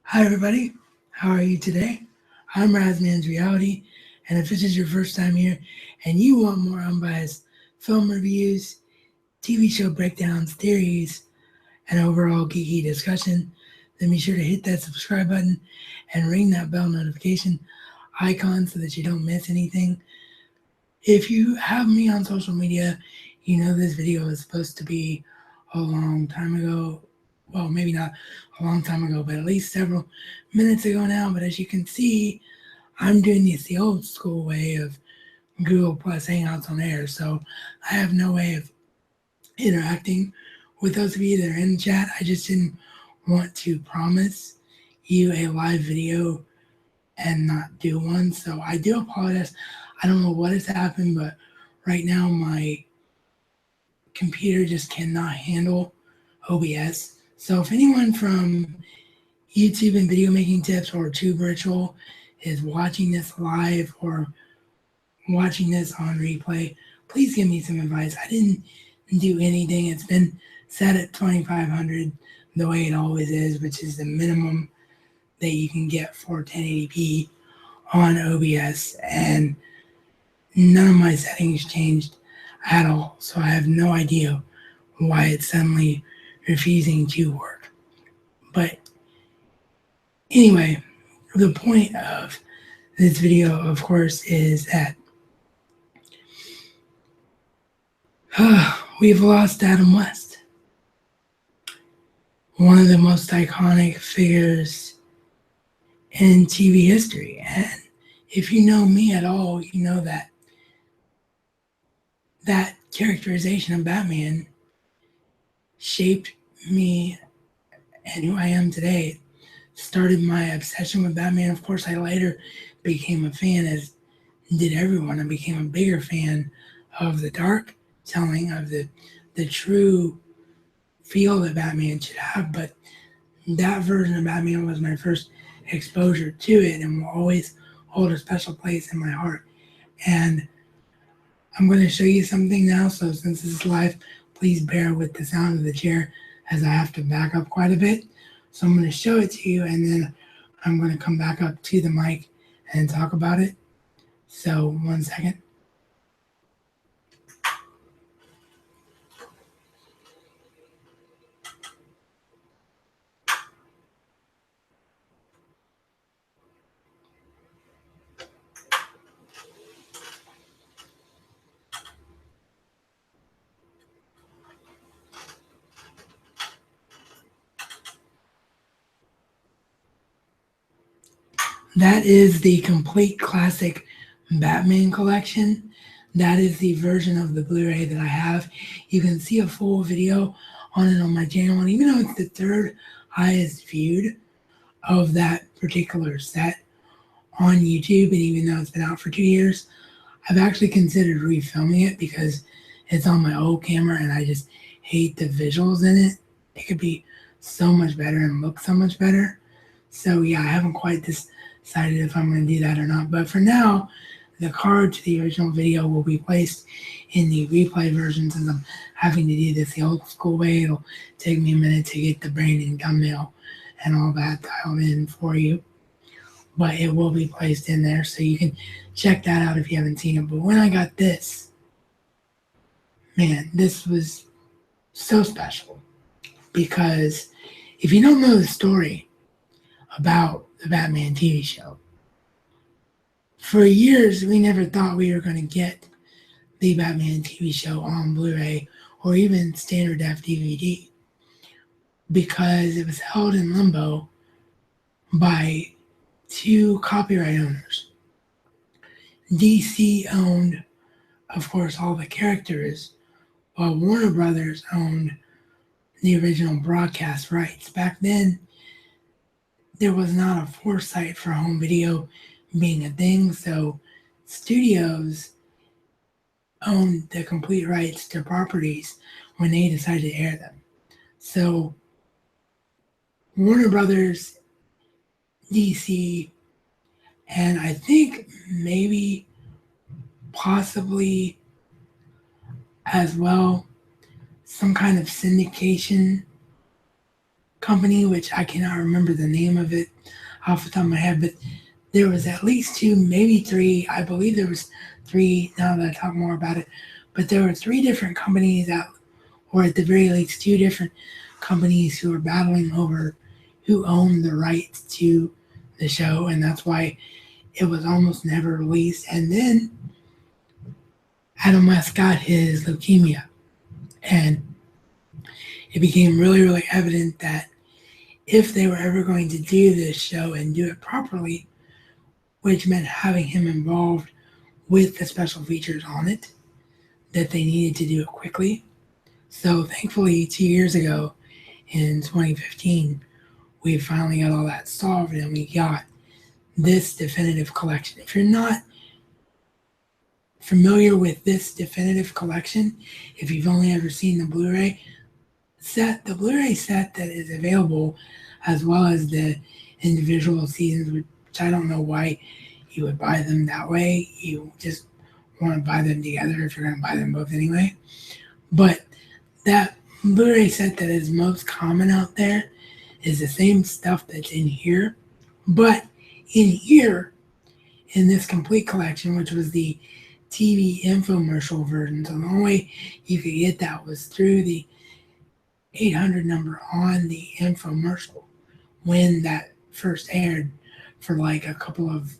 Hi, everybody. How are you today? I'm RazMansReality, and if this is your first time here and you want more unbiased film reviews, TV show breakdowns, theories, and overall geeky discussion, then be sure to hit that subscribe button and ring that bell notification icon so that you don't miss anything. If you have me on social media, you know this video is supposed to be a long time ago. Well, maybe not a long time ago, but at least several minutes ago now. But as you can see, I'm doing this the old school way of Google Plus Hangouts on air. So I have no way of interacting with those of you that are in the chat. I just didn't want to promise you a live video and not do one. So I do apologize. I don't know what has happened, but right now my computer just cannot handle OBS. So if anyone from YouTube and Video Making Tips or Tube Ritual is watching this live or watching this on replay, please give me some advice. I didn't do anything. It's been set at 2500 the way it always is, which is the minimum that you can get for 1080p on OBS, and none of my settings changed at all. So I have no idea why it's suddenly refusing to work. But anyway, the point of this video, of course, is that we've lost Adam West, one of the most iconic figures in TV history. And if you know me at all, you know that that characterization of Batman shaped me and who I am today. Started my obsession with Batman. Of course, I later became a fan, as did everyone. I became a bigger fan of the dark telling, of the true feel that Batman should have. But that version of Batman was my first exposure to it and will always hold a special place in my heart. And I'm going to show you something now. So since this is live, please bear with the sound of the chair as I have to back up quite a bit. So I'm going to show it to you, and then I'm going to come back up to the mic and talk about it. So 1 second. That is the complete classic Batman collection. That is the version of the Blu-ray that I have. You can see a full video on it on my channel. And even though it's the third highest viewed of that particular set on YouTube, and even though it's been out for 2 years, I've actually considered refilming it because it's on my old camera and I just hate the visuals in it. It could be so much better and look so much better. So yeah, I haven't quite decided if I'm going to do that or not. But for now, the card to the original video will be placed in the replay version. Since I'm having to do this the old school way, it'll take me a minute to get the branding, thumbnail, and all that dialed in for you. But it will be placed in there, so you can check that out if you haven't seen it. But when I got this, man, this was so special. Because if you don't know the story about the Batman TV show, for years we never thought we were going to get the Batman TV show on Blu-ray or even standard def DVD, because it was held in limbo by two copyright owners. DC owned, of course, all the characters, while Warner Brothers owned the original broadcast rights. Back then, there was not a foresight for home video being a thing, so studios owned the complete rights to properties when they decided to air them. So Warner Brothers, DC, and I think maybe possibly as well some kind of syndication company, which I cannot remember the name of it off the top of my head, but there was at least two, maybe three. I believe there was three now that I talk more about it. But there were three different companies that, or at the very least, two different companies who were battling over who owned the rights to the show, and that's why it was almost never released. And then Adam West got his leukemia, and it became really, really evident that if they were ever going to do this show and do it properly, which meant having him involved with the special features on it, that they needed to do it quickly. So thankfully, 2 years ago in 2015, we finally got all that solved and we got this definitive collection. If you're not familiar with this definitive collection, if you've only ever seen the Blu-ray set that is available, as well as the individual seasons, which I don't know why you would buy them that way. You just want to buy them together if you're going to buy them both anyway. But that Blu-ray set that is most common out there is the same stuff that's in here. But in here, in this complete collection, which was the TV infomercial version, so the only way you could get that was through the 800 number on the infomercial when that first aired for like a couple of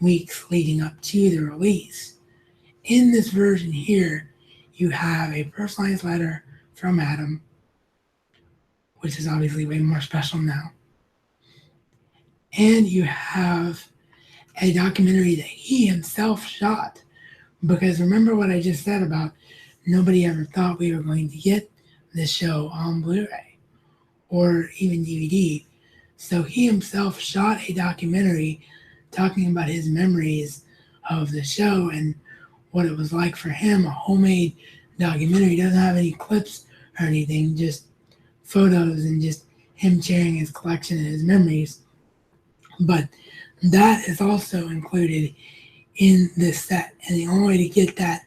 weeks leading up to the release. In this version here, you have a personalized letter from Adam, which is obviously way more special now. And you have a documentary that he himself shot. Because remember what I just said about nobody ever thought we were going to get this show on Blu-ray or even DVD. So he himself shot a documentary talking about his memories of the show and what it was like for him, a homemade documentary. It doesn't have any clips or anything, just photos and just him sharing his collection and his memories. But that is also included in this set. And the only way to get that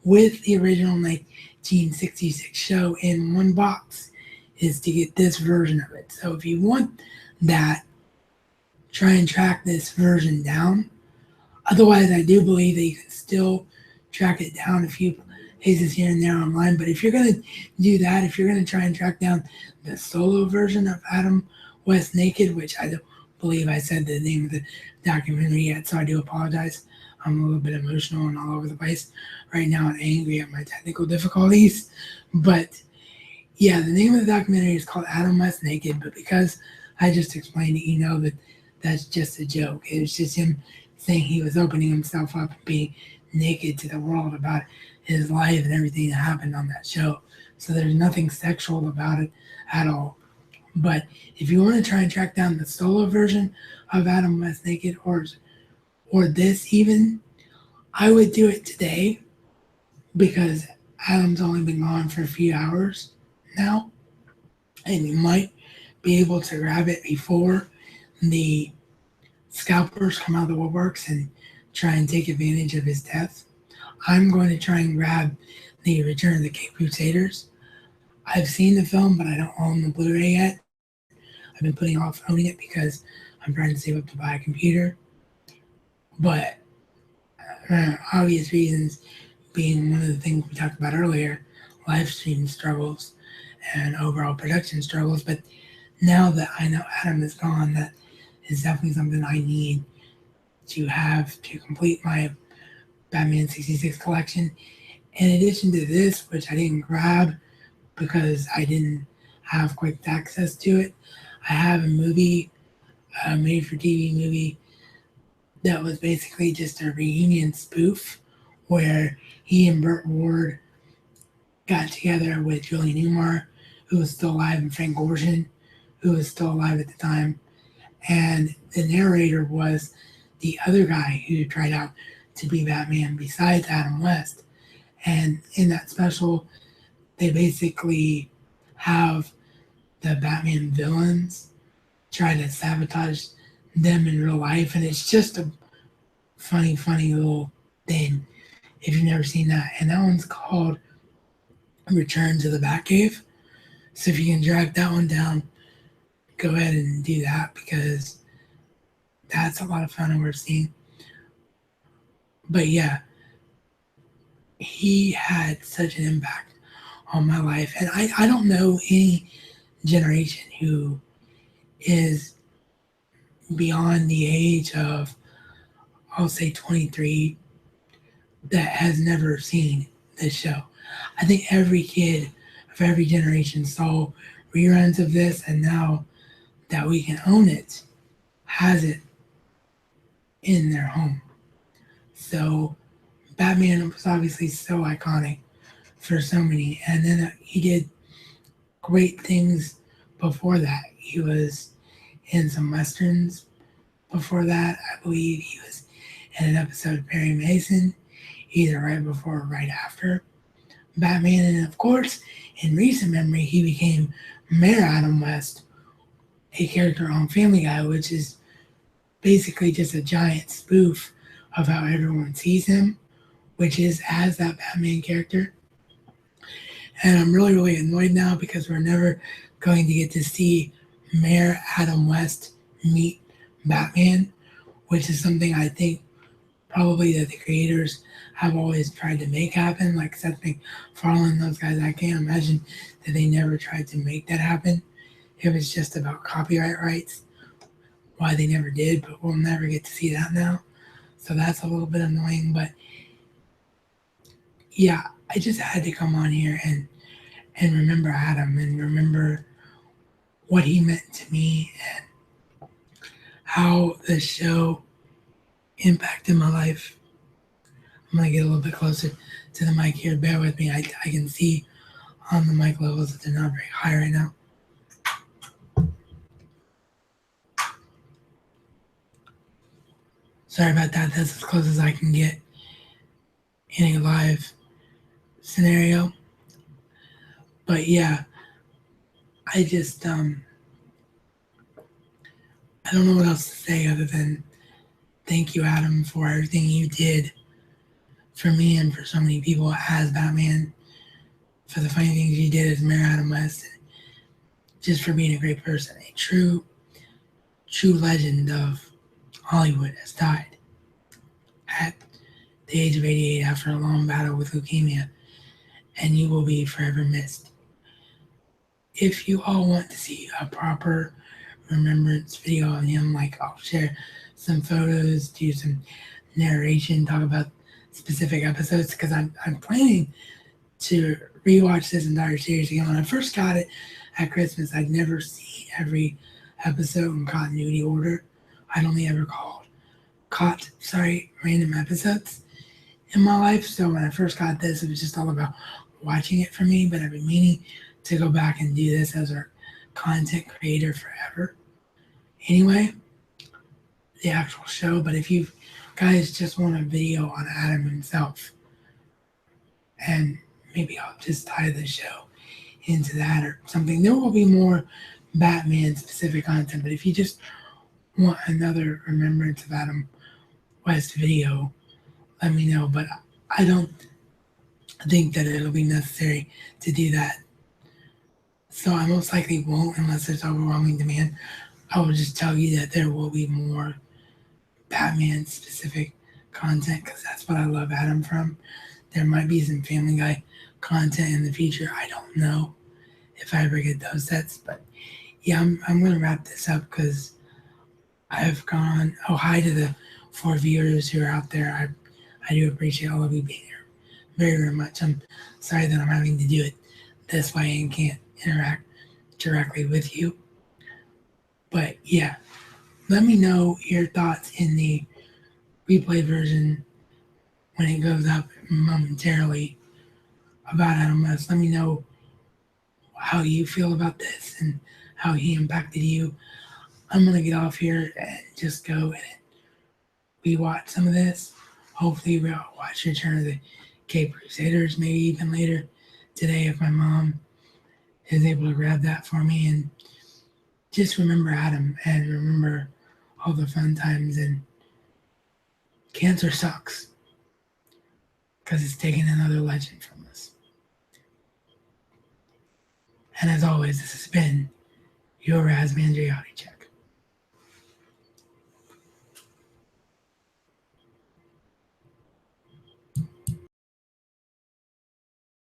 with the original 1966 show in one box is to get this version of it. So if you want that, try and track this version down. Otherwise, I do believe that you can still track it down a few places here and there online. But if you're going to do that, if you're going to try and track down the solo version of Adam West Naked, which I don't believe I said the name of the documentary yet, so I do apologize. I'm a little bit emotional and all over the place right now and angry at my technical difficulties. But yeah, the name of the documentary is called Adam West Naked, but because I just explained it, you know that that's just a joke. It was just him saying he was opening himself up and being naked to the world about his life and everything that happened on that show. So there's nothing sexual about it at all. But if you want to try and track down the solo version of Adam West Naked or this even, I would do it today because Adam's only been gone for a few hours now, and you might be able to grab it before the scalpers come out of the woodworks and try and take advantage of his death. I'm going to try and grab the Return of the Cape Crusaders. I've seen the film, but I don't own the Blu-ray yet. I've been putting off owning it because I'm trying to save up to buy a computer. But obvious reasons being one of the things we talked about earlier, live stream struggles and overall production struggles. But now that I know Adam is gone, that is definitely something I need to have to complete my Batman 66 collection. In addition to this, which I didn't grab because I didn't have quick access to it, I have a movie, a made-for-TV movie that was basically just a reunion spoof where he and Burt Ward got together with Julie Newmar, who was still alive, and Frank Gorshin, who was still alive at the time. And the narrator was the other guy who tried out to be Batman besides Adam West. And in that special, they basically have the Batman villains try to sabotage them in real life. And it's just a funny little thing if you've never seen that. And that one's called Return to the Batcave. So if you can track that one down, go ahead and do that because that's a lot of fun and worth seeing. But yeah, he had such an impact on my life. And I don't know any generation who is beyond the age of, I'll say 23, that has never seen this show. I think every kid of every generation saw reruns of this, and now that we can own it, has it in their home. So Batman was obviously so iconic for so many, and then he did great things before that. He was in some westerns before that. I believe he was in an episode of Perry Mason, either right before or right after Batman. And of course, in recent memory, he became Mayor Adam West, a character on Family Guy, which is basically just a giant spoof of how everyone sees him, which is as that Batman character. And I'm really, really annoyed now because we're never going to get to see Mayor Adam West meet Batman, which is something I think probably that the creators have always tried to make happen, like Seth MacFarlane, those guys. I can't imagine that they never tried to make that happen. It was just about copyright rights, why they never did, but we'll never get to see that now. So that's a little bit annoying, but yeah, I just had to come on here and remember Adam and remember what he meant to me and how the show impacted my life. I'm gonna get a little bit closer to the mic here. Bear with me. I can see on the mic levels that they're not very high right now. Sorry about that. That's as close as I can get in a live scenario. But yeah, I just I don't know what else to say other than thank you, Adam, for everything you did for me and for so many people as Batman, for the funny things you did as Mayor Adam West, and just for being a great person. A true legend of Hollywood has died at the age of 88 after a long battle with leukemia, and you will be forever missed. If you all want to see a proper remembrance video of him, like I'll share some photos, do some narration, talk about specific episodes, because I'm planning to rewatch this entire series again. When I first got it at Christmas, I'd never seen every episode in continuity order. I'd only ever caught random episodes in my life. So when I first got this, it was just all about watching it for me. But I've been meaning to go back and do this as our content creator forever. Anyway, the actual show. But if you guys just want a video on Adam himself, and maybe I'll just tie the show into that or something. There will be more Batman specific content, but if you just want another remembrance of Adam West video, let me know. But I don't think that it'll be necessary to do that. So I most likely won't unless there's overwhelming demand. I will just tell you that there will be more Batman specific content because that's what I love Adam from. There might be some Family Guy content in the future. I don't know if I ever get those sets, but yeah, I'm going to wrap this up because I've gone. Oh, hi to the 4 viewers who are out there. I do appreciate all of you being here very, very much. I'm sorry that I'm having to do it this way and can't interact directly with you. But yeah, let me know your thoughts in the replay version when it goes up momentarily about Adam West. Let me know how you feel about this and how he impacted you. I'm going to get off here and just go and rewatch some of this. Hopefully we'll watch Return of the Cape Crusaders maybe even later today if my mom is able to grab that for me. And just remember Adam and remember all the fun times. And cancer sucks because it's taken another legend from us. And as always, this has been your RazMansReality check.